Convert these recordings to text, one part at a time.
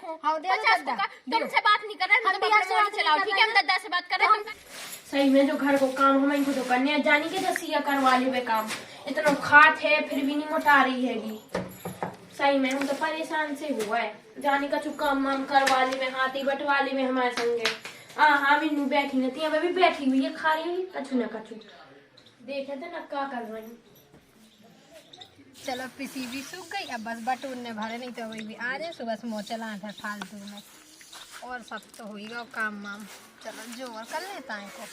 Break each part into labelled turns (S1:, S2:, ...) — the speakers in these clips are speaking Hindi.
S1: रखो।
S2: हाँ, दे दो
S1: 50
S2: गद्दा,
S1: का तुमसे बात नहीं कर रहे,
S2: हम भी ऐसे बात
S1: चलाओ, ठीक है? हम दद्दा से बात कर रहे हैं। सही में जो घर को काम हमें इनको तो करने हैं, जानी के दसिया करवा ले वे काम। इतना खात है फिर भी नहीं मोटा रही हैगी। सही में हम तो परेशान से हुआ है, जानी का चुका काम करवा ली में, हाथी बटवा ली में हमारे संगे। हाँ मीनू बैठी नहीं थी, अब भी बैठी हुई है, खा रही हुई कछु न कछु। देखे थे ना क्या कर रही।
S2: चलो पिसी भी सूख गई, अब बस बटूरने भरे, नहीं तो वही भी आ जाए सुबह से मोचला है फालतू में। और सब तो होगा काम वाम, चलो जो और कर लेता है को।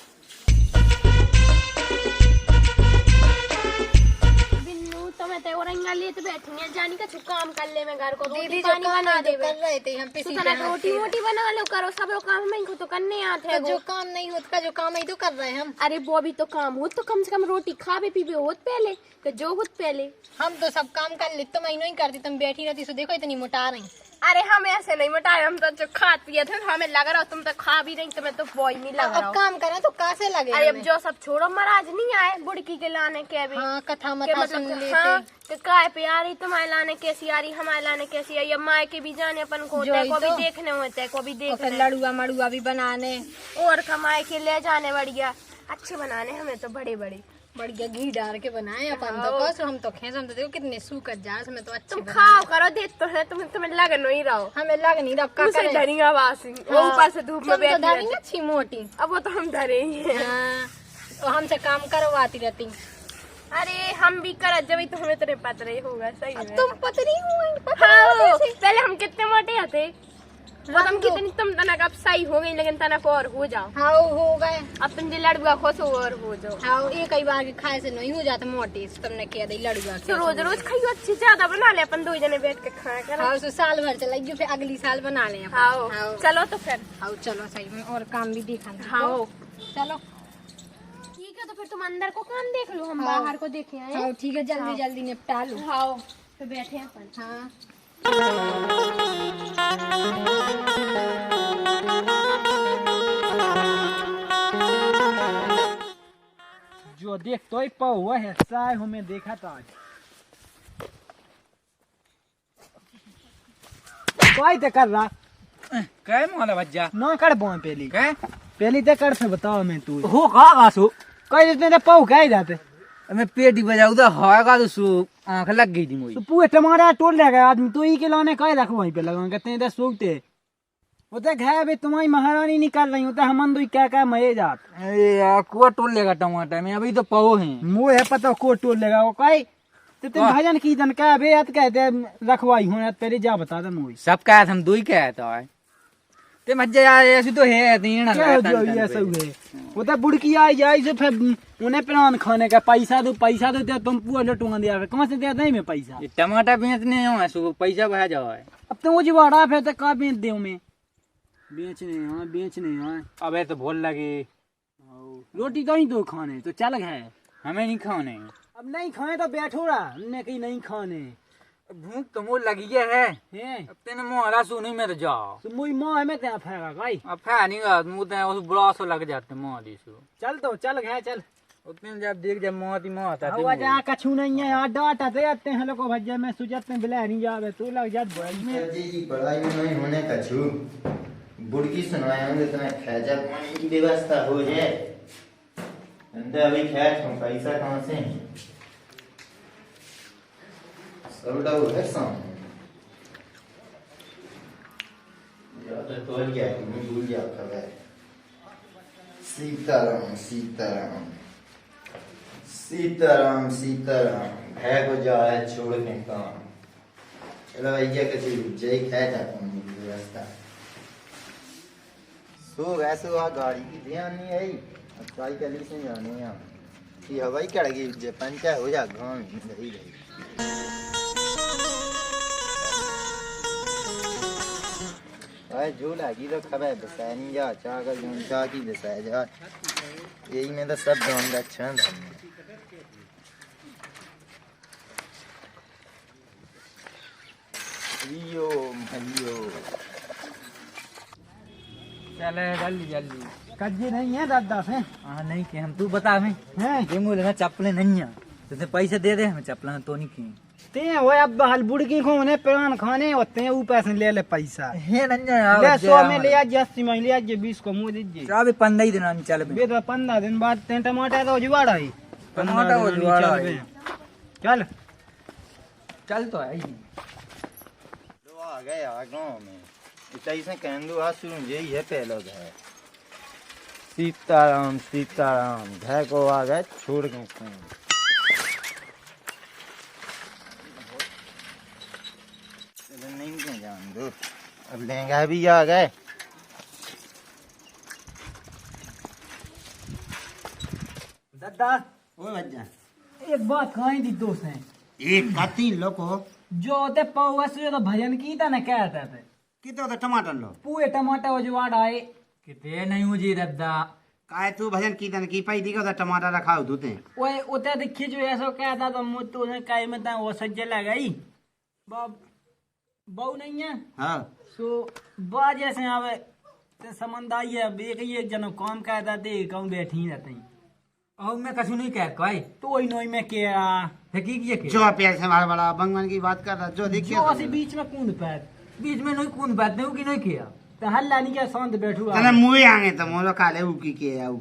S1: बिन्नू तुम्हें तो और ले तो बैठी है, जानी का काम कर ले मैं घर को।
S2: दीदी
S1: रोटी
S2: जो
S1: पानी
S2: काम
S1: बना दे
S2: कर रहे थे हम पिसी
S1: तो रोटी वोटी बना लो, करो सब लोग काम में इनको तो करने आते हैं।
S2: जो काम नहीं होता, जो काम है तो कर रहे हैं हम।
S1: अरे वो भी तो काम हो तो कम से कम रोटी खावे पीवे होत पहले, तो जो होत पहले।
S2: हम तो सब काम कर ले, तुम नहीं करती, तुम बैठी रहती, सो देखो इतनी मोटा रही।
S1: अरे हम ऐसे नहीं मोटाए, हम तो जो खा पिए थे हमें लग रहा, तुम तो खा भी नहीं, तुम्हें तो बॉय नहीं लग रहा।
S2: अब काम करें तो कैसे लगे?
S1: अरे अब जो सब छोड़ो, महाराज नहीं आए बुड़की के लाने के भी।
S2: हाँ, कथा
S1: के
S2: मथा सुन लेते।
S1: हाँ, तो काय पे आ रही तुम्हारे लाने कैसी आ रही, हमारे लाने कैसी आई। अब माए के भी जाने अपन को होता है, को भी देखने होता है, को भी देखने।
S2: लड़ुआ मड़ुआ भी बनाने
S1: और कमाए के ले जाने बढ़िया अच्छे बनाने, हमें तो बड़े बड़े
S2: बढ़िया घी डाल के बनाए अपन तो। बस हम तो खेस, हम तो देखो कितने सूखत जा रहे, तो अच्छे
S1: तुम खाओ करो, देख तो है तुम्हें लग नहीं रहो।
S2: हमें लग नहीं रहा
S1: उसे धरिया वासी वो ऊपर से धूप में बैठी
S2: धरी अच्छी मोटी।
S1: अब वो तो हम धरे ही हैं।
S2: हाँ, तो हमसे काम करवाती रहती।
S1: अरे हम भी कर जब तो हमें तेरे पता नहीं होगा। सही में
S2: तुम पतली हो।
S1: हाँ, पहले हम कितने मोटे थे, वो तुम कितनी तुम तनक अब सही हो गई, लेकिन तनक और हो जाओ।
S2: हाँ हो गए,
S1: अब तुम जो लड़ुआ खुश हो और हो जाओ।
S2: हाँ एक ही बार के खाए से नहीं हो जाता मोटी, तुमने कह दी लड़ुआ
S1: तो रोज रोज खाइयो, अच्छी ज्यादा बना ले अपन, दो जने बैठ के खाया कर।
S2: हाँ, तो साल भर चला, फिर अगली साल बना ले।
S1: हाँ चलो तो फिर।
S2: हाँ चलो, सही में और काम भी देखा।
S1: हाँ
S2: चलो
S1: ठीक है, तो फिर तुम अंदर को काम देख लो, हम बाहर को देखे आए।
S2: हाँ ठीक है, जल्दी जल्दी निपटा लो।
S1: हाँ तो बैठे हैं अपन।
S2: हाँ
S3: जो देख तो ही पाओ हुआ है साय हमें देखा था आज कोई ते कर रहा
S4: काय मोहला बच्चा
S3: ना कर बों पहली
S4: काय
S3: पहली ते कर से बताओ मैं तू
S4: हो का आसो
S3: कोई देते ते पाओ काय जाते
S4: मैं पेट ही बजाऊ तो होगा तो सु आंख लग गई थी मुझे
S3: तो पूरे टमाटर तोड़ ले गया आदमी, तो ही के लाने काय रखो वहीं पे लगा कहते हैं सूखते वो तो है भाई, तुम्हारी महारानी निकाल रही होता हम दो क्या क्या मये जात।
S4: अरे यार कुआ टोल लेगा टमाटर में, अभी तो पाओ है
S3: मुँह है पता को तोड़ लेगा वो काय तो तुम भजन की जन क्या बे याद कहते रखवाई हो पहले जा बता दे मुझे
S4: सब क्या हम दो ही क्या था ते मज्जा यार ऐसी तो है तीन ना
S3: क्या जो ये सब है वो तो बुड़की आई जाए से फिर उन्हें प्राण खाने का पैसा दो तो तुम पूरा लटूंगा दिया कहाँ से दिया नहीं मैं पैसा
S4: ये टमाटर बेचने हो सो पैसा बहा जाओ है
S3: अब तो मुझे बड़ा फिर तो का बेच दे मैं बेचने हाँ
S4: अबे तो भूल लगी
S3: रोटी तो ही दो खाने तो चल है
S4: हमें नहीं खाने
S3: अब नहीं खाए तो बैठो रहा हमने कहीं नहीं खाने
S4: भूख तो मुझे लगी है अब तेने मोहरा सुनी में तो जाओ
S3: तो मुझे माँ है मैं क्या फेंका भाई
S4: अब फै नहीं गा मुझे उस बुरा सो लग जाते मोहरी सो
S3: चल तो चल है चल
S4: उतने जब देख जब मोहती मोहता
S3: हुआ जा कछु नहीं है यार डाटा दे आते हैं लोग भज्जा में सुजत में बिला नहीं जावे तू लग जात बड़ी में
S5: जी पढ़ाई में नहीं होने का छू बुड़की सुनाए होंगे तो खैजा पानी की व्यवस्था हो जाए अंदर अभी खैर हम पैसा कहाँ से सब डबल है सामने याद तो गया कि मैं भूल गया खबर सीताराम सीताराम सीताराम सीताराम है को जा है छोड़ के काम चलो भैया कैसे जय खै जाता हूँ व्यवस्था सो वैसे वहाँ गाड़ी की ध्यान नहीं आई अब साइकिल से जाने यहाँ कि हवाई कड़ गई पंचायत हो जा गाँव में रही रही अरे जो लगी तो खबर बसाया नहीं जा चाकर जा की बसाया जा यही में तो सब गाँव अच्छा था हरियो हरियो
S4: चले जल्दी जल्दी
S3: कज्जे नहीं है दादा से
S4: हाँ नहीं के हम तू बता हमें
S3: हैं
S4: ये मुझे चप्पलें नहीं है तुझे पैसे दे दे हमें चप्पलें तो नहीं की
S3: ते वो अब हल बुड़की को उन्हें प्राण खाने होते हैं ऊपर से ले ले पैसा
S4: हे नंजा
S3: ले 100 में ले आज 80 में ले आज 20 को मुंह दीजिए
S4: चाबी 15 दिन चल बे
S3: बे तो 15 दिन बाद ते टमाटर तो जुगाड़ा ही
S4: टमाटर हो जुगाड़ा है।
S3: चल
S4: चल तो है
S5: लो आ गए आ गाँव में इतना से कहूँ आज शुरू यही है पहला घर सीताराम सीताराम घर को आ गए छोड़ के नहीं क्यों जान दो अब लहंगा भी आ गए
S3: दादा
S5: ओ बच्चा
S3: एक बात कहीं दी दोस्त है
S5: एक काती लोको
S3: जो होते पौवा से तो भजन की था ना क्या था
S5: कितो तो टमाटर लो
S3: पूरे टमाटर जुगाड़ आए
S4: किते नहीं मुझे दद्दा
S5: काय तू भजन कीर्तन की पाई दिखो तो टमाटर रखा हो दूते
S3: ओए उते देखिए जो ऐसा क्या था तो मुझ तो काई में था वो सज्जे लगाई बाब बहु नहीं है
S5: हाँ
S3: सो बा जैसे आवे ते संबंध आई है एक ये जनो काम कहता दे कहूं बैठी रहते हैं
S4: और मैं कछु नहीं कह कोई
S3: तो वही नोई में क्या
S4: हकीक ये के
S5: जो पैर से मार बड़ा भगवान की बात कर रहा जो देखिए
S3: जो ऐसे बीच में कूद पैर
S4: बीच में नहीं कौन बात नहीं कि नहीं किया
S3: तो हल्ला नहीं क्या शांत बैठू
S5: तने मुंह आगे तो मोरो काले उकी के या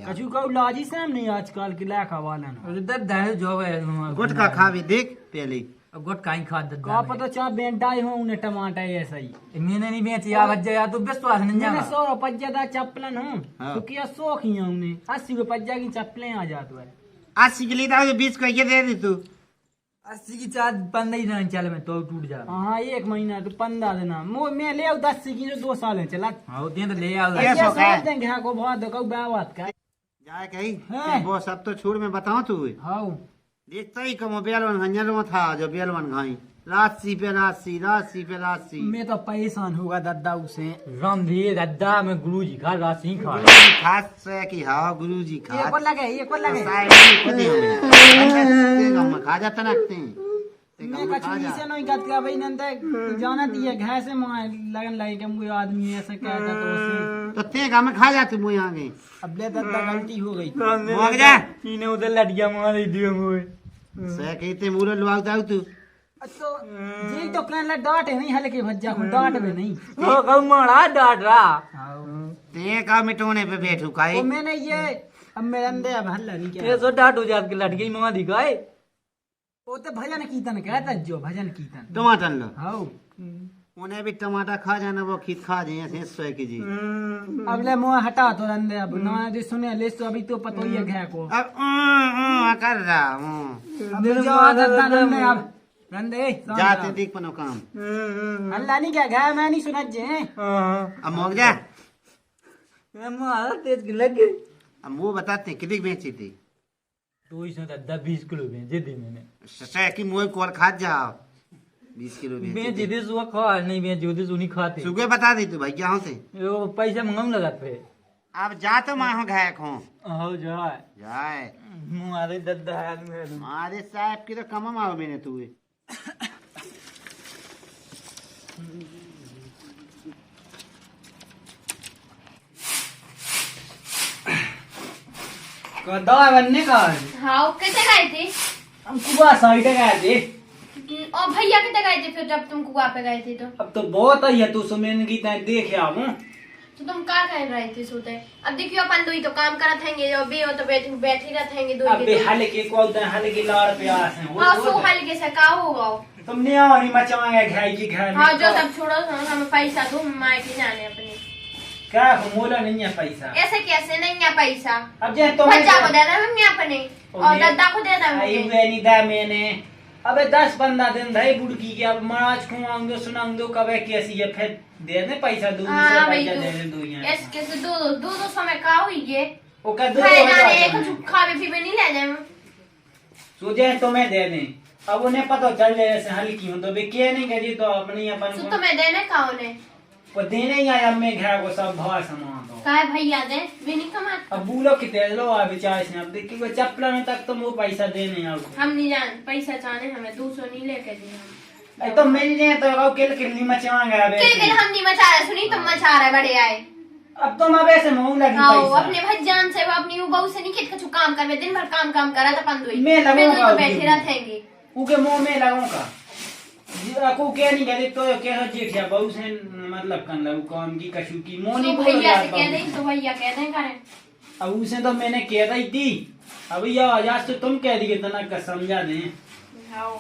S3: कछु कहू लाजी से हम नहीं आजकल के लाखा वाला ना
S4: और दद्दा है जो है
S5: गुटका खावे देख पहले
S4: अब गुट काई खा दद्दा
S3: का पता चाह बेंटाई हो उन्हें टमाटर ऐसा ही
S4: मैंने नहीं बेची आ बज या तो विश्वास नहीं
S3: मैंने
S4: जाना
S3: 100 रुपया दा चप्पलन हूँ
S5: हाँ।
S3: तो क्या शौक ही है उन्हें 80 रुपया की चप्पलें आ जाती है
S5: 80 के लिए तो 20 को ये दे दी तू
S4: 80 की चार 15 दिन चल में तो टूट जा
S3: हाँ 1 महीना तो 15 दिन मैं ले आऊ 10 की जो 2 साल है चला
S4: हां उतने तो ले आओ
S5: ये शौक है।
S3: देंगे हाँ को बहुत कहू बात का
S5: जाए कहीं
S3: हाँ।
S5: वो सब तो छोड़ में बताओ तू
S3: हाँ
S5: देखता ही कमो बेलवन हंजर में था जो बेलवन घाई राशि पे राशि
S3: मैं तो परेशान होगा दादा उसे
S4: राम धीरे दद्दा में गुरुजी खा राशि खा
S5: खास से कि हाँ गुरुजी
S3: एक
S5: खा
S3: और लगे
S5: खा जाता रखते हैं
S3: मैं कछुई से नहीं गत का भाई नंद जाना दिए घर से लगन लगे कि मुझे आदमी ऐसा कहता तो उसे
S5: तो ते गाँव में खा जाते मुँह आगे
S3: अब ले दादा गलती हो गई
S5: भाग जा
S4: इन्हें उधर लटिया मार दियो मुझे
S5: से कहते मुरे लुआऊ दाऊ तू
S3: तो जी तो कहने डांट है नहीं हल्के भज्जा को डांट में नहीं
S4: ओ कमड़ा डाट रहा
S5: ते का मिटोने पे बैठू काई
S3: वो मैंने ये अब मेरे अंदर अब हल्ला नहीं
S4: ये
S3: किया
S4: सो डाट हो जात के लटके मां दिखाए
S3: वो तो भजन कीर्तन कहता जो भजन कीर्तन
S5: टमाटर लो
S3: हाँ
S5: उन्हें भी टमाटर खा जाना वो खीत खा जाए ऐसे 100 की जी
S3: अब ले मुँह हटा तो रंदे अब ना जो सुने ले तो अभी तो पता ही है घर को
S5: अब कर रहा हूँ
S3: अब जाओ दादा रंदे अब रंदे
S5: जाते देख पनो काम
S3: हल्ला नहीं क्या घर मैं नहीं सुना जे
S5: अब मोग जा
S4: मारा तेज लग गई
S5: अब वो बताते हैं कितनी बेची थी
S4: तो इसने दद्दा 20 किलो बेचे दी मैंने
S5: ससे की मुँह कोल खा जाओ 20 किलो
S4: बेचे दे सुआ खा नहीं बेचे उधर सुनी खाते
S5: सुबह बता दी तू भैया हूँ से
S4: वो पैसा मंगाऊं लगाते
S5: अब जा तो माँ घायक हूँ
S4: हो जाए
S5: जाए
S4: मारे दद्दा है मेरे
S5: मारे साहब की तो कम आओ मैंने तू
S3: दवा बनने का
S1: हाँ कैसे गए थे
S3: हम कुआ साइड गए थे
S1: और भैया कितने गए थे फिर जब तुम कुआ पे गए थे तो
S3: अब तो बहुत ही है तू सुमेन की तरह देख आऊं
S1: तो तुम क्या कह रहे थे सोते अब देखियो अपन दो ही तो काम करत हैंगे और बे हो तो बैठी रहते हैंगे दो
S3: अब हल्के को हल्के लाड़ प्यास है
S1: हाँ सो हल्के से का होगा
S3: तुमने और मचाएंगे घर की घर
S1: हाँ जो सब छोड़ो हमें पैसा दो माए के जाने अपने
S3: क्या मोला नहीं है पैसा
S1: ऐसे कैसे नहीं है पैसा
S3: अब जे तुम
S1: बच्चा को दे दे मैं अपने और दादा को दे
S3: आई
S1: दे
S3: वे नहीं दा मैंने अबे 10-15 दिन रहे बुड़की के अब महाराज खुआऊंगे सुनाऊंगे कबे कैसी है फिर दे दे पैसा दो
S1: हाँ भाई
S3: पैसा
S1: तो
S3: दे दे दो यहाँ
S1: ऐसे कैसे दो समय का हुई ये
S3: वो कर दो
S1: खाए जाने कुछ खावे पीवे नहीं ले जाए
S3: सोचे तुम्हें दे दें अब उन्हें पता चल जाए ऐसे हल्की हो तो भी क्या नहीं करी तो अपनी अपन
S1: तो तुम्हें देने का उन्हें
S3: वो देने ही आया मैं घर को सब भाव सामान दो
S1: काय भैया दे वे नहीं कमा
S3: अब बूलो कितने लो आ विचार से अब देखिए वो चप्पल में तक तुम वो पैसा देने आओ
S1: हम नहीं जान पैसा चाहने हमें 200 नहीं लेके दिए
S3: तो मिल जाए तो आओ किल मचाएंगे अब
S1: किल हम नहीं मचा रहे सुनी तुम मचा रहे बड़े आए
S3: अब तुम अब ऐसे मुंह लगी
S1: आओ
S3: पैसा
S1: अपने भज्जान से वो अपनी वो बहू से नहीं कित कुछ काम कर दिन भर काम करा था पंदुई
S3: मैं लगूंगा
S1: तो
S3: उनकी।
S1: बैठे रहते
S3: उके मुंह में लगाऊं का को क्या नहीं कहते तो क्या हो जेठिया बहू से मतलब कर लगू काम की कशु की मोनी
S1: तो भैया से कह दें, तो भैया कह दें करें।
S3: अब उसे तो मैंने कह रही थी, अब या आज तो तुम कह दी तना का समझा दे।
S1: हाँ,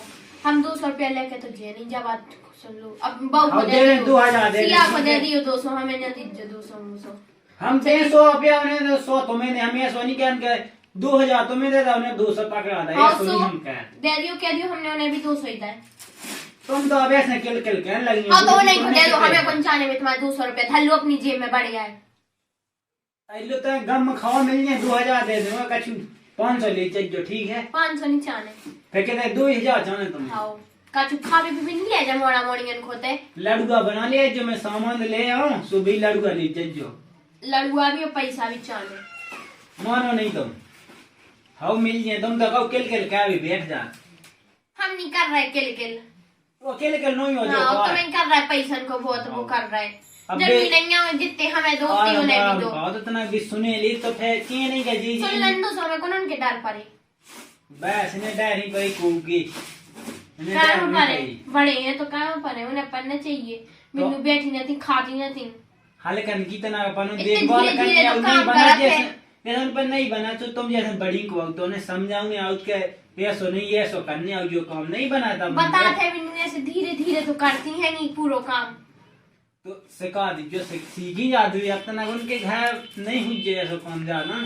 S1: हम 200 रुपया लेके तो जे नहीं, जब बात सुन लो। अब बहू को
S3: हाँ,
S1: दे दियो,
S3: 2000 दे
S1: सिया को दे दियो 200, हमें न दीजिए 200।
S3: हम 100 रुपया उन्हें 100 तुम्हें हमें सोनी क्या कह 2000 तुम्हें दे दो, उन्हें 200 पकड़ा दे।
S1: हाँ,
S3: सोनी हम कह
S1: दे दियो, कह दियो, हमने उन्हें भी 200 ही दिया।
S3: तुम तो अब ऐसे किल कहने लगी।
S1: हाँ, तो नहीं दे दो, हमें पंचाने में तुम्हारे 200 रुपया धर लो अपनी जेब में, बढ़िया है।
S3: लो तो गम खाओ मिल जाए 2000 दे दूंगा कछु 500 ले चल ठीक है।
S1: 500 नहीं चाने,
S3: फिर कहते 2000 चाहे तुम।
S1: हाँ, कछु खा भी नहीं ले जा, मोड़ा मोड़ियन खोते।
S3: लड़ुआ बना लिया जो मैं सामान ले आऊं, सुबह लड़ुआ ले चल
S1: लड़ुआ भी और पैसा भी चाने।
S3: मानो नहीं तुम, हाउ मिल जाए तुम तो कहो किल क्या भी बैठ जा।
S1: हम नहीं कर रहे किल
S3: वो अकेले कर नहीं हो
S1: हाँ,
S3: जाओ।
S1: तो मैं कर रहा है पैसन को बहुत वो कर रहा है।
S3: अब
S1: जब भी नहीं आवे जितने हमें दो उन्हें भी दो।
S3: बहुत इतना भी सुने ली तो फिर किए नहीं का जी
S1: सुन लन 200 में कौन उनके डर पड़े।
S3: बस इन्हें डायरी पर कूकी इन्हें
S1: काम
S3: डायरी
S1: पड़े,
S3: पर
S1: बड़े हैं तो काम पड़े, उन्हें पढ़ना चाहिए। बिल्लू बैठी नहीं थी, खाती नहीं थी।
S3: हल्कन कितना अपन
S1: इतने
S3: देखभाल
S1: धीरे-धीरे
S3: करने
S1: तो
S3: नहीं
S1: काम
S3: बना
S1: करते
S3: जैसे
S1: हैं।
S3: जैसे उन पर नहीं बना तो तुम जैसे बड़ी को तो उन्हें समझाऊंगे आउट के पैसों नहीं ये सो करने और जो काम नहीं बनाता
S1: बताते भी नहीं, ऐसे धीरे धीरे तो करती है नहीं पूरा काम।
S3: तो सिखा दी जो सीखी जाती है अपना उनके घर नहीं हुई जैसे काम जाना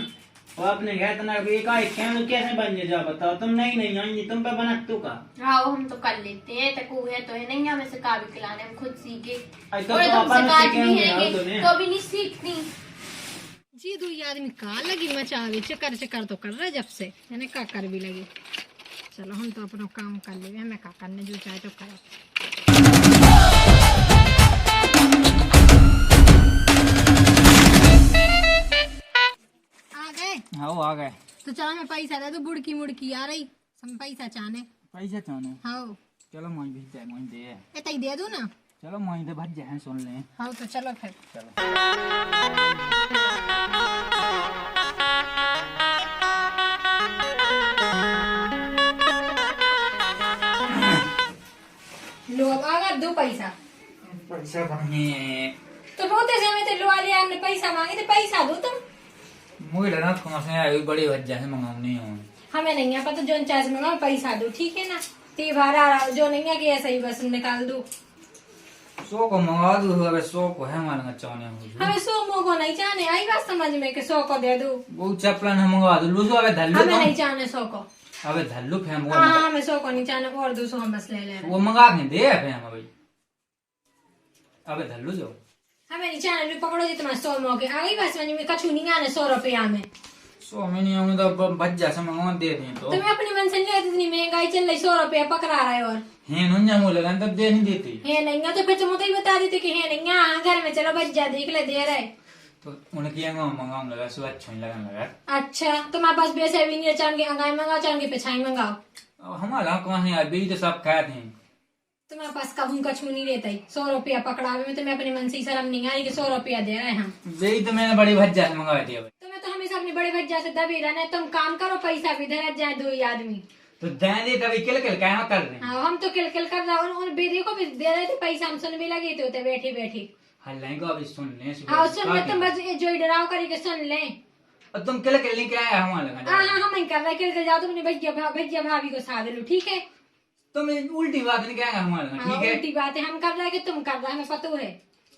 S3: और अपने घर तना एकाएक कैसे बन जा बताओ तुम नहीं आएंगे तुम पे बना तू का।
S1: हाँ, हम तो कर लेते हैं, तक है तो है नहीं, हमें सिखा भी खिलाने, हम खुद सीखे।
S3: तो
S1: और तुम
S3: अपन
S1: सिखा भी
S3: सीखेंगे
S1: है
S3: तो नहीं।
S1: तो भी नहीं सीखती।
S2: जी दो आदमी का लगी मचावे, चकर तो कर रहा जब से यानी का कर भी लगी। चलो हम तो अपना काम कर ले, हमें का करने जो चाहे तो करो। आ गए?
S3: हाँ आ गए।
S2: तो चलो मैं पैसा दे दो, बुड़की मुड़की आ रही, हम पैसा चाहने।
S3: पैसा चाहने
S2: हाँ
S3: चलो मोइन भी जाए मोइन दे
S2: इतना ही दे दो ना।
S3: चलो मोइन दे भज जाए सुन ले।
S2: हाँ तो चलो फिर। लो अब आ गया दो पैसा।
S3: पैसा बने
S2: तो बहुत समय तो लो लिया, हमने पैसा मांगे थे, पैसा दो तुम।
S3: मुझे लगा कहाँ से आई बड़ी भज जाए मंगाऊंगी
S2: हमें नहीं है पता, जो चार्ज मंगाओ पैसा दो, ठीक है ना। ती भाड़ा जो नहीं है कि ऐसा ही बस निकाल दो।
S3: 100 को मंगा दो अबे 100 को है हमारे चाहने
S2: हमें 100 मोगो नहीं चाहने, आई बात समझ में कि 100 को दे दो।
S3: वो चपला न मंगवा दो लूसो अबे धल्लू
S2: हमें नहीं चाहने 100 को।
S3: अबे धल्लू फेम वो
S2: हाँ हमें 100 को नहीं चाहने, और 200 हम बस ले ले रहे।
S3: वो मंगा के दे फेम भाई अबे धल्लू जो
S2: हमें नहीं चाहने, लो पकड़ो जी तुम्हारे 100 मौके आ गई बस, समझ में कछु नहीं आने 100 रुपया में।
S3: 100 में नहीं आऊंगी तो भज जा से मंगवा दे दें तो
S2: तुम्हें अपनी मन से नहीं आती, इतनी महंगाई चल रही, 100 रुपया पकड़ा रहा है। और
S3: है नुन्या मुझे लगा तब दे नहीं देती
S2: है नहीं है तो फिर तुम तो ही बता देते कि है नहीं है, हाँ घर में चलो बच जा देख ले दे रहे।
S3: तो उनकी मंगाऊं लगा सो अच्छा नहीं लगन लगा।
S2: अच्छा तुम्हारे पास पैसे भी नहीं, चांद के अंगाई मंगाओ, चांद के पिछाई मंगाओ।
S3: अब हमारा कहाँ है यार बेरी तो सब खाते हैं।
S2: तुम्हारे पास कभी कछु नहीं रहता ही, 100 रुपया पकड़ावे में तुम्हें अपने मन से ही शर्म नहीं आ रही कि 100 रुपया दे रहे हैं हम।
S3: बेरी तो मैंने बड़ी भज जा से मंगवा दिया भाई।
S2: तुम्हें तो हमेशा अपनी बड़े भज्जा से दबी रहना है, तुम काम करो पैसा भी दे जाए दो ही आदमी।
S3: तो दें दे तभी किल क्या कर रहे हैं।
S2: हाँ हम तो किल कर रहे हैं, और बेदी को भी दे रहे थे पैसा, हम सुन भी लगे थे उते बैठे बैठे।
S3: हल्ला को अभी सुन ले
S2: हाँ सुन ले, तुम बस जो डराव करके सुन ले।
S3: और तुम किल लेके आया हमारा लगा
S2: हाँ हाँ हम नहीं कर रहे, किल जाओ तुम अपनी भैया भाभी को साथ लो, ठीक है।
S3: तुम उल्टी बात नहीं कहेंगे हमारे लगा
S2: हाँ
S3: ठीक है।
S2: उल्टी बात है, हम कर रहे हैं कि तुम कर रहे, हमें पता है।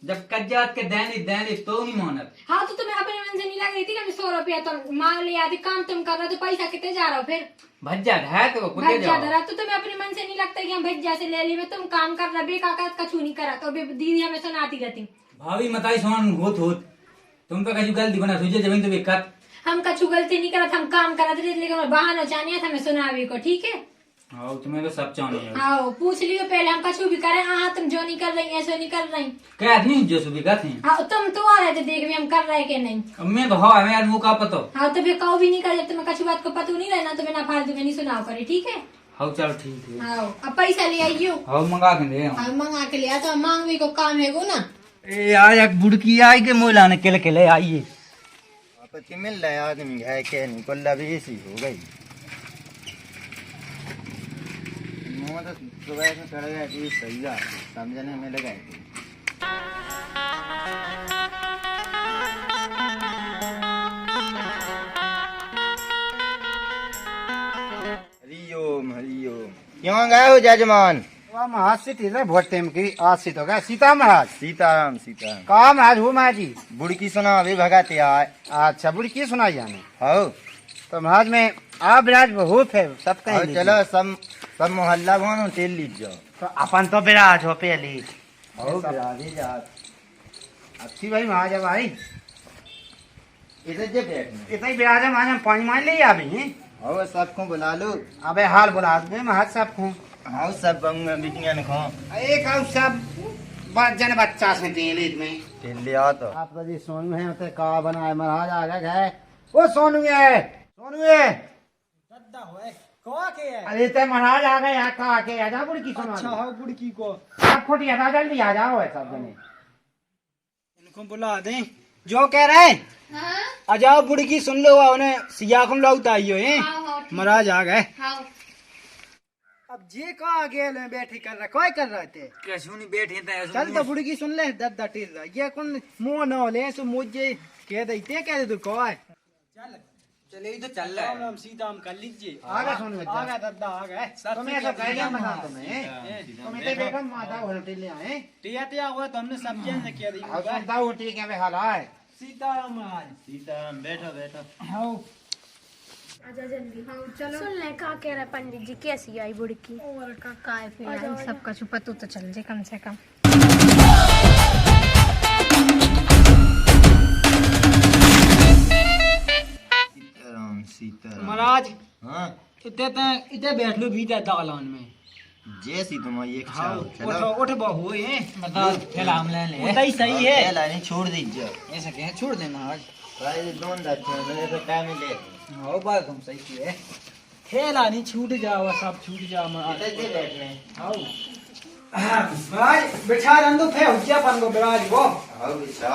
S3: जब कज्जात के देने तो नहीं मानत।
S2: हाँ तो तुम्हें अपने मन से नहीं लग रही थी कि हमें 100 रुपया तुम मांग लिया थी, काम तुम कर रहे हो तो पैसा कितने जा रहा हो फिर
S3: भज्जा है तो कुत्ते
S2: भज्जा
S3: जाओ।
S2: धरा, तो तुम्हें अपने मन से नहीं लगता कि हम भज्जा से ले ली में तुम काम कर रहे, बेकाकात कछु नहीं करा, तो दीदी हमें सुनाती रहती।
S3: भाभी मताई सोन होत तुम पे कहीं गलती बना सोचे जमीन तो बेकार।
S2: हम कछु गलती नहीं करा, हम काम करा थे, लेकिन बहाना चाहिए था हमें सुनावी को, ठीक है।
S3: हाँ तुम्हें तो सब चाहने
S2: आओ पूछ लियो पहले, हम कछु भी करे, हाँ तुम जो नहीं कर रही ऐसे नहीं कर रही।
S3: क्या आदमी जो सुविधा थे।
S2: हाँ तुम तो आ रहे थे देख भी हम कर रहे कि नहीं।
S3: अब मैं तो हाँ मैं आदमी का पता।
S2: हाँ तो फिर कहो भी नहीं कर, जब तुम्हें कछु बात को पता नहीं रहना तो बिना फालतू में नहीं सुनाओ करे, ठीक है।
S3: हाँ चलो ठीक है।
S2: आओ अब पैसा ले आइयो।
S3: हाँ मंगा के दे।
S2: हाँ मंगा के लिया तो मांग भी को काम है वो ना।
S3: ए आज एक बुड़की आई के मोह लाने के ले आइए।
S5: आपत्ति मिल रहा है आदमी है के नहीं, कोल्ला भी ऐसी हो गई। मुँह तो सुबह से चढ़ गया कि सही है, समझने में लगा हरिओम हरिओम। क्यों गए हो जजमान?
S6: महाराज से टीचर बहुत टाइम की आज से तो गया सीता महाराज।
S5: सीताराम सीताराम।
S6: कहा महाराज हो महाराज जी?
S5: बुड़की सुना अभी भगत आए।
S6: अच्छा बुढ़ी की सुनाई जाने
S5: हो
S6: तो महाराज में आप विराज बहुत है सब
S5: और
S6: कहीं
S5: चलो सब मोहल्ला भानो तेल लीज जाओ।
S6: तो अपन तो विराज हो पहले
S5: हो बिराजे जा
S6: अच्छी भाई महाराज भाई
S5: इधर जे बैठने
S6: इतना ही विराज है महाराज हम पानी मान ले अभी।
S5: हो सबको बुला लो।
S6: अबे हाल बुला दे महाराज साहब को।
S5: हाँ सब बिटियां ने खो
S6: एक और सब जन बच्चा से तेल में
S5: तेल ले आओ तो।
S6: आप तो जी सोनू है उसे का बनाए महाराज आ गए वो सोनू है सोनू है अरे ते महाराज आ गए यहाँ का आके आ जाओ बुड़की सुना।
S4: अच्छा हो बुड़की को
S6: आप फुटी आ जल्दी आ जाओ सब जने
S4: इनको बुला दें जो कह रहे हैं। आ जाओ बुड़की सुन लो उन्हें सिया को लौटा आइयो हैं। महाराज आ गए। अब जे का आगे ले बैठी कर रहा कोई कर रहे थे
S3: कैसू नहीं बैठे थे
S4: चल तो बुड़की सुन ले दद्दा टील ये कौन मुंह न ले सो मुझे कह देते कह दे तू को है चल
S3: चले तो चल रहा है।
S4: राम सीता हम कर लीजिए
S6: आ गए सोनू
S4: आ गए दद्दा आ गए
S6: तुम्हें सब गाइडिया बना तुम्हें ते बेटा माता होटल ले आए
S4: टिया हुआ तो हमने सब जन ने कह दी
S6: और सुनता हूँ ठीक है वे हाल है
S4: सीताराम महाराज
S5: सीताराम बैठो बैठो।
S4: हाँ
S1: आजा जल्दी। सुन ले का कह रहा पंडित जी कैसी आई बुड़की?
S2: और का है फिर सब का पता तो चल जाए कम से कम।
S5: सीताराम सीताराम।
S4: महाराज
S5: हाँ
S4: इतने बैठ लो भीतर दालान में।
S5: जैसी तुम्हारी इच्छा
S4: हाँ
S5: हो।
S4: उठो
S5: चलो
S4: उठ बहु है
S3: मतलब थैला हम ले ले।
S4: उतना ही सही है
S5: पहला नहीं छोड़ दीजिए।
S3: ऐसा क्या छोड़ देना आज।
S5: भाई दोन दच्चे मेरे तो टाइम मिले।
S4: हाँ बात तुम सही की है थैला नहीं छूट जाओ सब छूट जाओ महाराज।
S5: इधर जे बैठने।
S4: हाँ महाराज बिठा रंदो फे उच्चा पन को बिराज को
S5: आओ बिछा।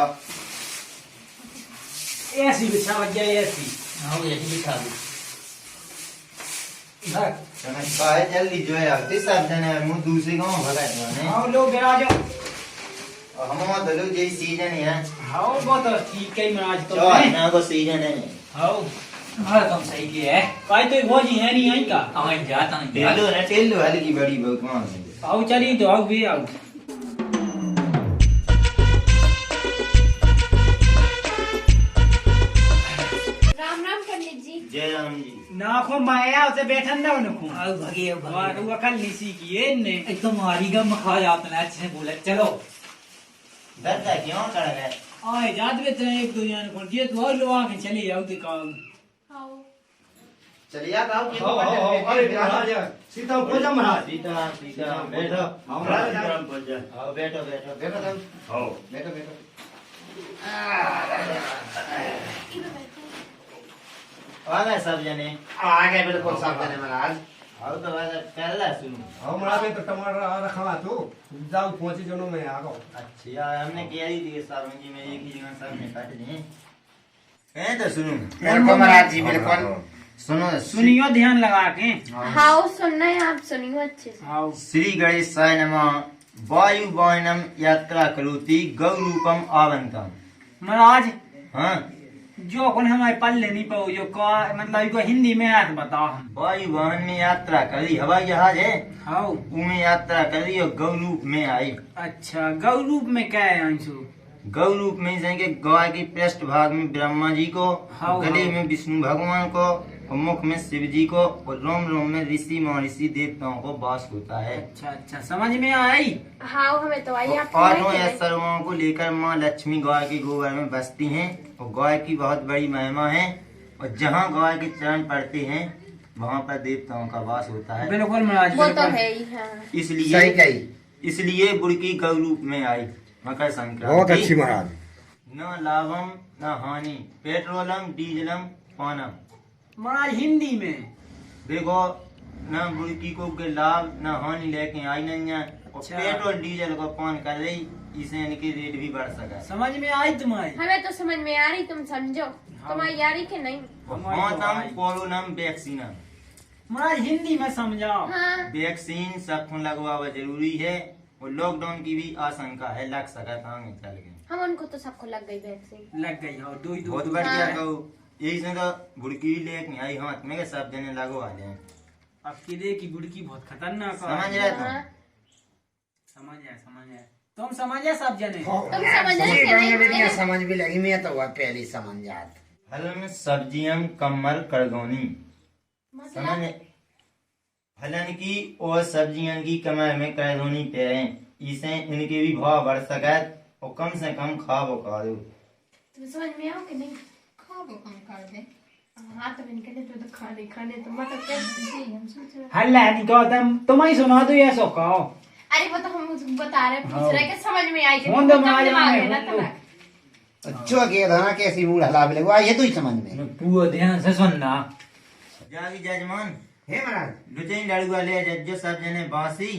S4: ऐसी बिछा बच जाए ऐसी।
S3: हाँ यही बिठा दो।
S5: समझ पाए जल्दी जो है आते सब जने मुंह दूसरे गांव भगा दे।
S4: हाँ लोग बिराजो
S5: और हम तो लोग जे सीजन है।
S4: हाँ वो तो ठीक है महाराज तो
S5: जो ना को सीजन है।
S4: हाँ
S3: हाँ तुम सही की है।
S4: काई तो भोजी है नहीं आई का
S3: हाँ जाता हूँ।
S5: टेलो ना टेलो हल्की बड़ी बहुत मान है।
S4: आओ चली तो आओ भी आओ।
S1: राम राम पंडित जी।
S5: जय राम जी।
S4: नाखो माया उसे बैठन ना उनको
S3: आओ भगे
S4: वाह वो कल नीसी की है ने
S3: एक तो मारी गम खा जाता है अच्छे से बोले चलो।
S5: दर्द क्यों कर गए?
S4: आए जात में तेरे एक दो जान को ये तो लोग आके चले आओ ते काम
S1: आओ
S5: चलिए आप आओ के
S6: अरे महाराज सीता पूजा महाराज
S5: सीताराम सीताराम बैठो। सीताराम बोल जा। आओ बैठो बैठो बैठो तुम। आओ बैठो बैठो। आ गए सब जने।
S6: आ गए बिल्कुल सब जने महाराज।
S5: आओ तो बस पहला सुनो।
S6: हम महाराज तो टमाटर रखा तो जाओ पहुंचे जनों में आ गओ।
S5: अच्छा हमने कह दी थी सावन जी में एक ही जगह सब ने काट दिए हैं तो सुनो।
S6: बिल्कुल महाराज जी बिल्कुल
S5: सुनो
S4: सुनियो ध्यान लगा के
S1: हाँ सुनना है आप सुनियो अच्छे से।
S4: आओ
S5: श्री गणेशाय नमः। वायु वाहनम यात्रा करोति गौरूपम आवंतम।
S4: महाराज
S5: हाँ
S4: जो कौन हमारे पल्ले नहीं पाओ जो का मतलब इनको हिंदी में याद बताओ।
S5: वायु वाहन में यात्रा करी हवाई जहाज है
S4: हाँ
S5: उनमें यात्रा करी और गौरूप में आई।
S4: अच्छा गौ रूप में क्या है अंशु?
S5: गौरूप में जैसे गाय के पृष्ठ भाग में ब्रह्मा जी को,
S4: हाँ,
S5: गले
S4: हाँ।
S5: में विष्णु भगवान को और मुख में शिव जी को और रोम रोम में ऋषि महर्षि देवताओं को वास होता है।
S4: अच्छा अच्छा समझ में आई।
S1: हाँ हमें तो आई आप
S5: और सर्वों को लेकर माँ लक्ष्मी गाय के गोबर में बसती हैं और गाय की बहुत बड़ी महिमा है और जहाँ गाय के चरण पड़ते हैं वहाँ पर देवताओं का वास होता है।
S4: बिल्कुल महाराज
S1: वो तो
S4: बिल्कुल।
S1: है ही। हाँ
S5: इसलिए बुड़की गौरूप में आई। मकर संक्रांति
S6: बहुत अच्छी महाराज।
S5: न लाभम न हानि पेट्रोलम डीजलम पानम।
S4: महाराज हिंदी में
S5: देखो न बुड़की को के लाभ न हानि लेके आई नहीं है और
S4: अच्छा।
S5: पेट्रोल डीजल को पान कर रही इससे इनकी रेट भी बढ़ सका।
S4: समझ में आई तुम्हारी?
S1: हमें तो समझ में आ रही तुम समझो।
S4: हाँ।
S1: तुम्हारी यारी के नहीं।
S5: हाथम कोरोनम वैक्सीनम
S3: महाराज हिंदी में समझाओ।
S1: हाँ
S5: वैक्सीन सबको लगवाना जरूरी है और लॉकडाउन की भी आशंका है, लग सका था आगे चल के।
S1: हम उनको तो सबको लग गई वैक्सीन।
S3: लग गई हो दो ही दो।
S5: बहुत बढ़िया कहो, यही से तो बुड़की लेके नहीं आई हाथ में के सब जने लगवा जाए।
S3: अब किले की बुड़की बहुत खतरनाक है।
S5: समझ रहे तुम?
S1: हाँ।
S3: समझ आए तुम समझे सब जने।
S1: तुम समझ रहे कि नहीं?
S6: समझ भी लगी, मैं तो वह पहली समझ जात।
S5: फल में सब्जियां कमल करगोनी समझ, फलन की और सब्जियां की कमाई में करगोनी पे है, इसे इनके भी भाव बढ़ सके और कम से कम खाओ खाओ।
S1: तुम्हें समझ में आओ कि नहीं?
S2: खाओ कम कर दे।
S1: हाँ तो मैंने कहते तो खाने तो मतलब कैसे हम सोच रहे।
S3: हल्ला नहीं कहो तुम ही सुना दो ये सो कहो।
S1: अरे वो तो हम बता रहे पूछ रहे कि समझ में आई कि
S3: फोन दो, मैं आ
S1: दिमाग
S3: जाऊंगा,
S1: है ना
S3: फोन दो।
S1: तुम्हारा।
S6: अच्छा के था ना, कैसी मूड हला भी लगवा, ये तो ही समझ में।
S3: पूरा ध्यान से सुनना।
S5: जागी जजमान
S6: हे महाराज,
S5: लुचई लड़ुआ ले जज्जो सब जने बासी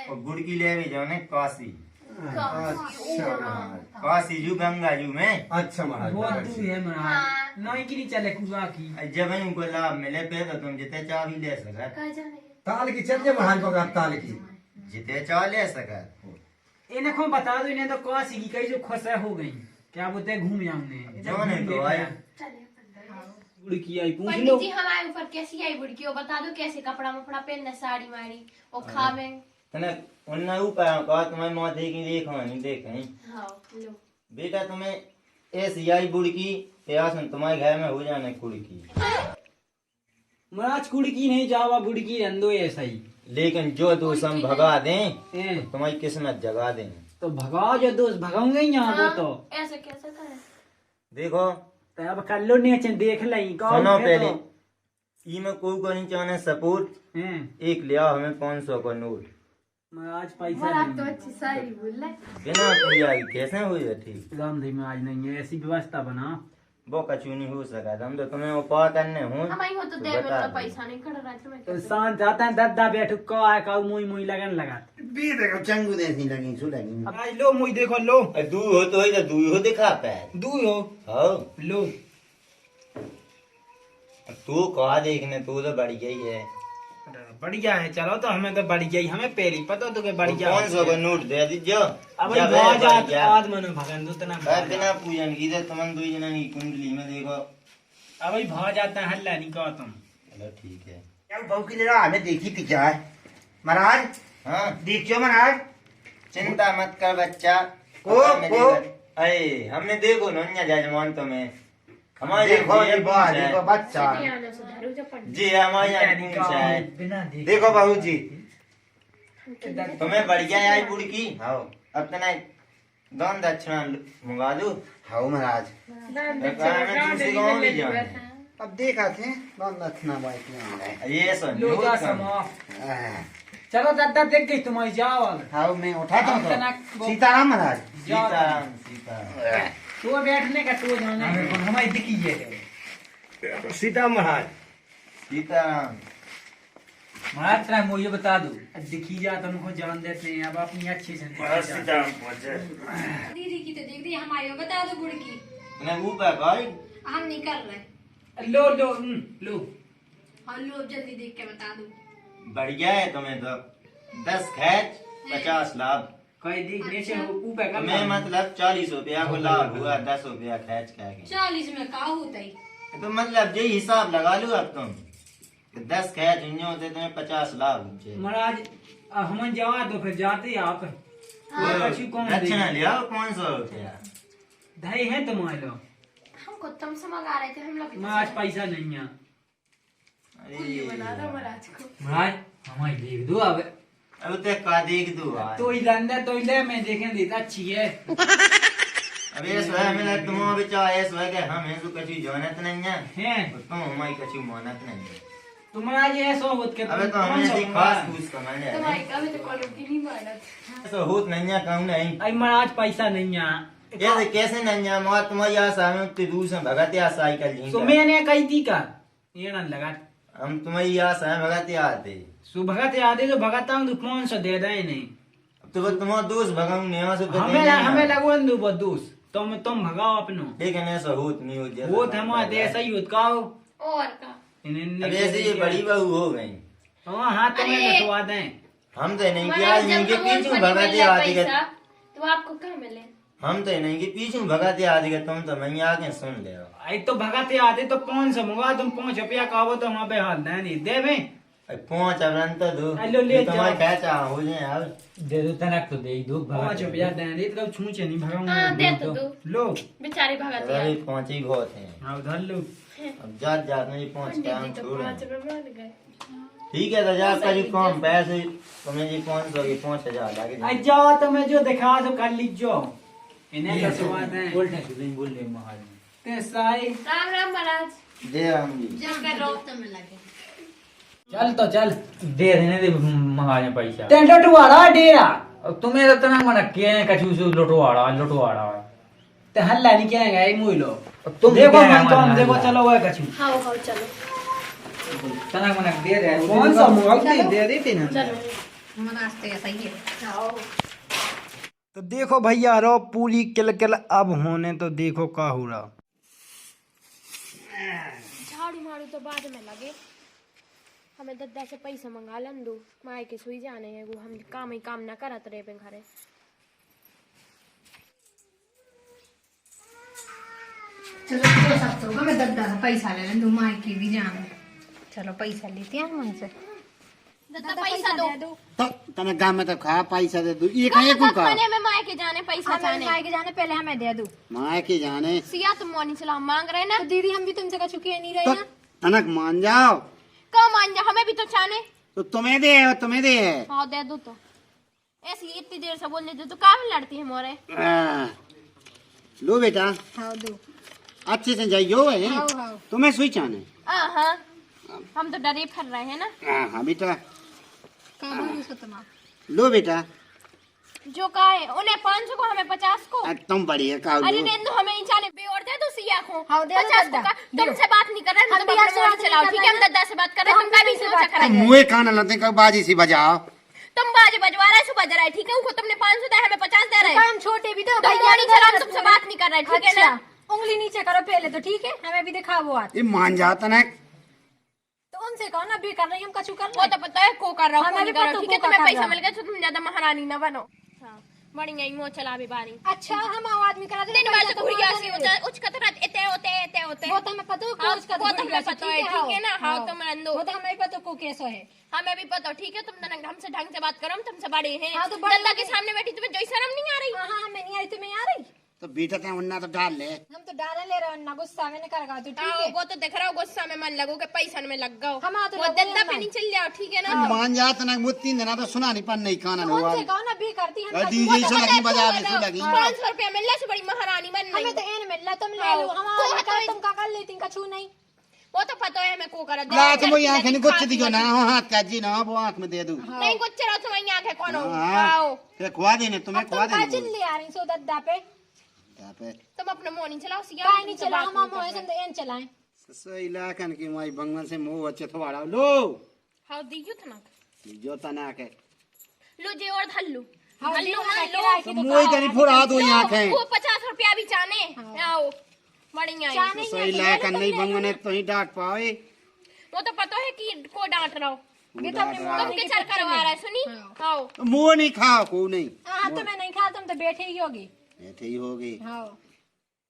S5: और गुड़ की ले भी जाने काशी।
S6: अच्छा महाराज,
S5: काशी जू गंगा जू में
S6: अच्छा महाराज।
S3: बहुत दूर है महाराज, नहीं की नहीं चले कुआ की।
S5: जब उनको लाभ मिले पे तो तुम जिते चाह भी ले सका,
S1: कहाँ जाने?
S6: ताल की चल जे महाराज को ताल की।
S5: जिते चाह ले सका।
S3: इन्हें को बता दो, इन्हें तो काशी की कई जो खुशा हो गई, क्या बोलते घूम हमने
S5: जो नहीं तो आया
S3: बुड़की आई पूछ
S1: पंडित
S3: लो।
S1: जी हमारे ऊपर कैसी आई बुड़की, वो बता दो कैसे कपड़ा मपड़ा पहनना, साड़ी माड़ी और खावे।
S5: तने उन्ना ऊपर कहा तुम्हें मौत देखी देखो नहीं देखें।
S1: हाँ लो।
S5: बेटा तुम्हें ऐसी आई बुड़की सुन तुम्हारे घर में हो जाने कुड़की,
S3: महाराज कुड़की नहीं जावा बुड़की रंदो ऐसा ही।
S5: लेकिन जो दोस्त हम भगा दें
S3: ए,
S5: तुम्हारी किस्मत जगा दें।
S3: तो भगाओ जो दोस्त भगाऊंगे यहाँ वो तो।
S1: ऐसा कैसे करे?
S5: देखो
S3: तो अब कर लो नीचे देख लई।
S5: सुनो पहले ई में कोई को नहीं चाहने सपोर्ट,
S3: हैं
S5: एक लिया हमें 500 का नोट
S3: महाराज पैसा
S1: महाराज तो
S3: नहीं।
S1: अच्छी साड़ी बोल रहे।
S5: बिना पूजा की कैसे हुई है ठीक।
S3: रामदेव में आज नहीं है, ऐसी व्यवस्था बना।
S5: वो कचू नहीं हो सका, हम तो तुम्हें उपाय करने हूँ
S1: हमारी हो तो दे
S5: बता
S1: मेरा
S5: दो।
S1: पैसा नहीं कर रहा था
S3: तो
S1: मैं।
S3: सांझ जाता है दद्दा बैठू को आए का मुई मुई लगन लगा।
S6: बी देखो चंगू देसी लगी, सु लगी।
S3: आज लो मुई देखो लो।
S5: दू हो तो दू हो दिखा पैर
S3: दू हो
S5: हो
S3: लो।
S5: तू कहा देखने तू तो बढ़ गई है।
S3: बढ़िया है, चलो तो हमें तो बढ़ गई, हमें पहले पता तो के बढ़िया।
S5: 500 का नोट दे दीजिए।
S3: अब
S5: जब
S3: बहुत
S5: है, बढ़
S3: आज मनो भगन दो तना।
S5: गया। बिना पूजन की तो तुम दो जना की कुंडली में देखो।
S3: अब भाव जाता है, हल्ला नहीं कहो तुम।
S5: चलो ठीक है।
S6: क्या बहू की लड़ा हमें देखी थी क्या है महाराज?
S5: हाँ
S6: देखियो महाराज।
S5: चिंता मत कर बच्चा।
S6: ओ, ओ।
S5: अरे हमने देखो नन्या जजमान तुम्हें हमारे
S6: देखो ये बात, देखो बच्चा।
S1: ध्यान से धरो जब पंडित।
S5: जी हमारे यहाँ पूछ है।
S3: बिना देखे।
S6: देखो बहू जी।
S5: तुम्हें बढ़िया आई बुड़की। हाँ अब तना दान दक्षिणा मंगा दो।
S6: हाँ महाराज, अब देखा थे बहुत नथना बात
S5: ये सुन
S3: लो जा समा। चलो दद्दा देख गई तुम्हारी जाओ अब।
S6: हाँ मैं उठाता
S3: हम तना
S6: हूँ।
S3: वो-
S6: सीताराम महाराज।
S5: सीताराम सीताराम।
S3: तो बैठने का तो जाना है, हमारी दिखी है।
S6: सीता महाराज।
S5: सीताराम।
S3: महाराज तेरा मुझे बता दो, दिखी जा तुमको जान देते हैं अब अपनी अच्छी से।
S5: सीताराम पहुंचे।
S2: दीदी की तो देख दी हमारी, बता दो बुड़की।
S5: तुम्हें ऊपर गाड़ी
S2: हम नहीं कर रहे।
S3: लो लो लो।
S2: हाँ लो जल्दी देख के बता दो।
S5: बढ़िया है तुम्हें तो 10 खैच 50 लाभ।
S3: कोई दिख नीचे ऊपर का
S5: तुम्हें मतलब 40 रुपया को लाभ हुआ, 10 रुपया खैच खाएंगे
S2: 40 में का होता ही।
S5: तो मतलब यही हिसाब लगा लो अब तुम। 10 खैच इन होते तुम्हें 50 लाभ होते।
S3: महाराज हम जवा दो फिर जाते आप। कछु कौन
S5: दक्षिणा
S3: दे?
S5: लिया 500 रुपया।
S3: धई है तुम्हारे लोग।
S1: हमको तुमसे मंगा रहे थे हम लोग।
S3: महाराज पैसा नहीं है।
S1: बना दो महाराज को।
S3: महाराज हमारी देख दो अब।
S5: अब तो का देख दो आज।
S3: तो इधर तो इधर मैं देखें देता अच्छी है।
S5: अब ये सोया मिला तुम अभी चाहे सोया के हम हैं तो कछु जानत नहीं है।
S3: हैं
S5: तो तुम हमारी कछु मानत नहीं है।
S3: तो महाराज ये सो होत के
S5: अबे तो हमें ऐसी खास पूछ समझ है।
S1: तुम्हारी कभी तो क्वालिटी नहीं मानत।
S5: ऐसा होत नहीं है कहूँ नहीं।
S3: आई महाराज पैसा नहीं है।
S5: कैसे नहीं है माँ तुम्हारी आशा में उतनी दूर से भगत या साइकिल
S3: तो
S5: झींगा।
S3: मैंने कही थी का ये ना लगा।
S5: हम तुम्हारी आशा में भगत आते।
S3: सो भगत याद है जो भगता हूँ तो 500 दे दे नहीं।
S5: अब तो बस तुम्हारा दोस्त भगाऊं नहीं वहाँ से तो
S3: हमें
S5: देने
S3: हमें
S5: हैं।
S3: लगवा दो बस दोस्त। तुम भगाओ अपनो।
S5: लेकिन ऐसा होत नहीं हो जाता।
S3: वो तो हमारे ऐसा ही होत का हो।
S1: और का
S5: अब ऐसे ये बड़ी बहू हो गई।
S3: हाँ तुम्हें लटवा दें।
S5: हम तो नहीं किया इनके पीछे भगाते आदि का,
S1: तो आपको क्या मिले?
S5: हम तो नहीं के पीछे भगाते आदि का, तुम तो मैं आके सुन ले।
S3: आई तो भगाते आते तो 500 मंगवा, तुम 5 रुपया कहो तो वहाँ पे हाथ नहीं दे भाई।
S5: 5 अब तो दो
S3: हेलो, ले
S5: तुम्हारे
S3: जाओ।
S5: क्या चाह हो जाए अब
S3: दे दो तनक तो दे दो 5 रुपया देने तो छूचे नहीं भगाऊंगा।
S1: हाँ, दे तो दो।
S3: लो
S1: बेचारे भगाते
S5: अरे
S1: हैं।
S5: 5 ही बहुत है।
S3: हाँ उधर लो।
S5: अब जात में 5 क्या हम
S1: तो
S5: छोड़
S1: 5 रुपए बन गए।
S5: ठीक है तो जा का जो कम पैसे तुम्हें जी 500 की 5000
S3: आई
S5: लागे।
S3: जाओ तुम्हें जो दिखा तो कर लीजो। इन्हें लटवा दें। बोल दे महाराज ते साई।
S1: राम राम महाराज।
S5: दे हम भी
S7: चल तो चल दे रहने दे महाराज पैसा।
S3: ते लटवाड़ा डेरा
S7: अब तुम्हें तो तना मन के कछु लुटवाड़ा
S3: ते हल्ला नहीं क्या है मुई लो।
S7: अब तुम
S3: देखो
S7: क्या
S3: मैं तो हम
S7: मानना
S3: देखो
S7: है?
S3: चलो वो कछु
S1: हाँ हाँ चलो
S7: तना मन दे रहे
S3: 500 मंगवा दे देते ना।
S1: चलो।
S2: मनास्ते ऐसा ही है।
S4: तो देखो भैया रो पूरी किलकिल अब होने तो देखो का हो रहा।
S1: झाड़ू मारू तो बाद में लगे। हमें दद्दा से पैसा मंगा लन दो माए के सुई जाने है वो हम काम ही काम ना करत रहे पे घरे।
S2: चलो तो सब तो हमें दद्दा से पैसा ले लें, दो माई की भी जान। चलो पैसा लेते हैं मन से।
S1: दद्दा पैसा दो।
S6: तो तने गाँव में तो खा पैसा दे दू ये कहे को का
S1: खाने में माए के जाने पैसा
S2: हमें
S1: जाने।
S2: माई के जाने पहले हमें दे दो।
S6: माँ के जाने
S1: सिया तुम मोनी चला मांग रहे ना।
S2: तो दीदी हम भी तुमसे कछु के नहीं रहे
S6: तो
S2: ना।
S6: तनक मान जाओ
S1: कम मान जा हमें भी तो चाने।
S6: तो तुम्हें दे तुम्हें दे
S1: हाँ दे दो तो। ऐसी इतनी देर से बोल देते तो काहे लड़ती है मोरे।
S6: लो बेटा
S2: हाँ दो।
S6: अच्छे से जाइयो
S2: हाँ हाँ।
S6: तुम्हें सुई चाने
S1: हाँ हम तो डरे फिर रहे हैं ना।
S6: हाँ बेटा
S2: का बोलू सो तुम।
S6: लो बेटा
S1: जो का है उन्हें 500 को हमें 50 को।
S6: तुम बढ़िया का
S1: अरे
S6: लो
S1: रेंदो हमें नहीं चाले बे और दे दो सिया को।
S2: हाँ, दे दो
S1: 50 को
S2: दद्दा,
S1: का
S2: दे दो।
S1: तुमसे बात नहीं कर रहे
S2: हम
S1: हम
S2: भी
S1: तो
S2: आपसे
S1: अपने
S2: बात नहीं
S1: चलाओ
S2: कर
S1: ठीक
S2: रहे
S1: है। हम
S2: हैं।
S1: दद्दा से बात कर रहे
S2: तो
S1: हैं।
S2: हम
S1: तुम का भी
S2: किसी से
S1: सोचा
S2: बात
S1: करेंगे।
S6: मुँह खाना लगते कब बाजी सी बजाओ
S1: तुम बाजे बजवा रहे सु बज रहा है ठीक है। उनको तुमने 500 दिया हमें 50 दे रहे हैं।
S2: हम छोटे भी तो
S1: तुम मोनी चला हम तुमसे बात नहीं कर रहे ठीक है ना।
S2: उंगली नीचे करो पहले तो ठीक है। हमें भी दिखाओ आज।
S6: ये मान जाता ना
S2: तो उनसे कहो ना भी कर रही हम कछु कर
S1: वो
S2: रहे
S1: तो पता है को कर रहा हूँ
S2: हमें
S1: नहीं
S2: भी
S1: कर रहा
S2: पता
S1: हूँ ठीक है।
S2: को
S1: तुम्हें
S2: कर
S1: पैसा
S2: रहा।
S1: मिल गया तो तुम ज्यादा महारानी ना बनो। हाँ बढ़िया ही मोह चला भी बारी।
S2: अच्छा हम आदमी करा
S1: दिन भर तो घुड़िया सी उच कतरत एते होते
S2: वो तो हमें पता है
S1: हाँ,
S2: कोच का
S1: वो तो हमें पता है ठीक है ना। हाँ तुम रंदो
S2: वो तो हमें पता को कैसो है।
S1: हमें भी पता ठीक है। तुम तो हमसे ढंग से बात करो हम तुमसे बड़े हैं।
S2: हाँ, तो बड़े
S1: दद्दा
S2: हैं।
S1: के सामने बैठी तुम्हें जो शर्म नहीं आ रही।
S2: हाँ हमें नहीं आ रही तुम्हें आ रही।
S6: तो बेटा ते उन्ना तो डाल ले
S2: हम तो डाला ले रहे हो ना गुस्सा में कर तो ठीक
S1: हाँ,
S2: है।
S1: वो तो देख रहा हो गुस्सा में मन लगो के पैसा में लग गओ।
S2: हम तो
S1: वो
S2: लगो
S1: दद्दा
S2: ही
S1: पे
S2: नहीं।
S1: नहीं चल जाओ ठीक है ना।
S6: मान जाता ना मुझ 3 दिन तो सुना नहीं पर नहीं खाना
S2: तो
S6: हुआ
S2: उनसे कहो ना भी करती हम
S6: डीजे से लगी बजावे से लगी
S1: 500 रुपया मिलने से बड़ी महारानी बन
S2: हमें
S1: रही।
S2: तो एन मिल रहा तुम ले लो हम
S1: को
S2: आदमी
S1: तो
S2: तुम का कर लेती कछु नहीं।
S1: वो तो पता है मैं को कर
S6: ला तुम ये आंखें कुछ दियो ना हाथ का जी ना वो आंख में दे दूं
S1: नहीं कुछ चलो तुम्हारी आंखें कौन हो।
S6: हाँ
S1: आओ
S6: फिर खुआ देने तुम्हें खुआ
S2: तुम का
S6: देने
S2: चिल्ले आ रही सो दद्दा पे
S1: तुम अपना मोह नहीं चलाओ सिया
S2: काहे नहीं चला हम मोए से तो एन चलाएं।
S6: ससो इलाकन की माई बंगवन से मुंह अच्छे थवाड़ा लो
S1: हाँ दीजियो तना
S6: जो तना के
S1: लो जे और धल्लू
S2: हाँ,
S1: धल्लू
S2: लो,
S1: हाँ,
S2: किराए
S1: लो
S2: की तो
S6: मुंह करी फुड़ा दो यहाँ के
S1: वो 50 रुपया भी चाने आओ बढ़िया है।
S2: चाने
S6: ससो इलाकन नहीं बंगवन है तो ही डांट पावे
S1: वो तो पता है कि को डांट रहा हो।
S2: ये तो अपने मुंह
S1: तुम के चल करवा रहा है सुनी। आओ
S6: मुंह नहीं खाओ को नहीं
S2: हाँ तुम्हें नहीं खा तुम तो बैठे ही होगी।
S6: ऐसे ही होगी
S2: हाँ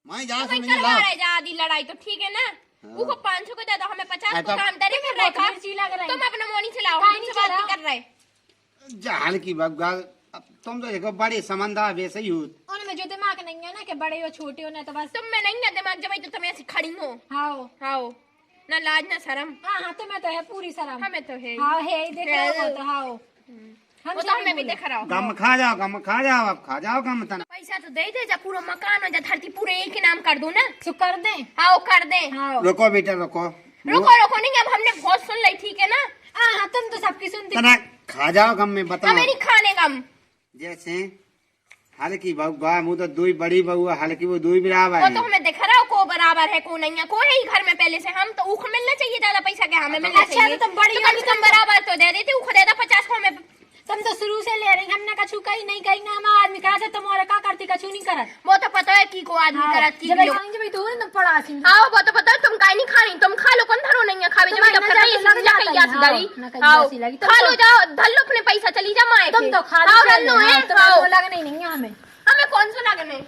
S6: मैं जा
S1: तुम्हें
S6: समझ
S1: करवा
S6: ला
S1: रहा है जा आदि लड़ाई तो ठीक है ना। वो 500 को दे दो हमें 50 को
S6: तो-
S1: काम दे रहे
S2: बहुत मिर्ची लग रही।
S1: तुम अपना मोनी चलाओ
S2: काहे
S1: हमसे
S2: नहीं
S1: बात नहीं
S2: चलाओ?
S1: कर रहे।
S6: जान की बग्गा अब तुम तो देखो बड़े समंदा वैसे ही हो
S2: उनमें जो दिमाग नहीं है ना कि बड़े हो छोटे हो ना तो बस
S1: तुम में नहीं ना दिमाग जब तो तुम ऐसी खड़ी हो।
S2: हाँ
S1: आओ ना लाज ना शर्म
S2: हाँ तुम्हें तो है पूरी शर्म।
S1: हमें तो है।
S2: हाँ है देख रहे हो तो हाँ
S1: वो तो हमें भी दिख रहा हो।
S6: गम खा जाओ अब खा जाओ गम तना
S1: पैसा तो दे दे जा पूरा मकान हो जा धरती पूरे एक ही नाम कर दो ना।
S2: तो कर दे।
S1: आओ कर दे।
S2: हाँ
S6: रुको बेटा रुको
S1: रुको नहीं अब हमने बहुत सुन ली ठीक है ना।
S2: हाँ तुम तो सबकी सुनती।
S6: तना खा जाओ गम में बताओ
S1: हमें नहीं खाने गम।
S6: जैसे हल्की बहू मुँह तो दुई बड़ी बहू है हल्की वो दुई बराबर
S1: वो तो
S6: है
S1: हमें दिख रहा हो को बराबर है को नहीं है को है ही घर में पहले से। हम तो ऊख मिलना चाहिए ज्यादा पैसा क्या हमें मिलना
S2: अच्छा,
S1: चाहिए।
S2: तो तुम बड़ी
S1: तो कम से कम बराबर तो दे देते ऊख दे दो 50 को हमें
S2: तुम तो शुरू से ले रही, हमने कछु कही नहीं कही ना, हम आदमी कहा से तुम्हारे का करती कछु नहीं करत।
S1: वो तो पता है की को आदमी करत की
S2: जब
S1: लो।
S2: जब तू तुम पड़ा सी
S1: आओ वो तो पता है तुम काई नहीं खानी, तुम खा लो, कौन धरो नहीं है खावे जब तब पता है सब जा कहीं याद दरी। आओ खा लो जाओ, धर लो अपने पैसा चली जा माए।
S2: तुम तो खा
S1: लो है,
S2: लो, लगने नहीं है हमें।
S1: हमें कौन सा लगने।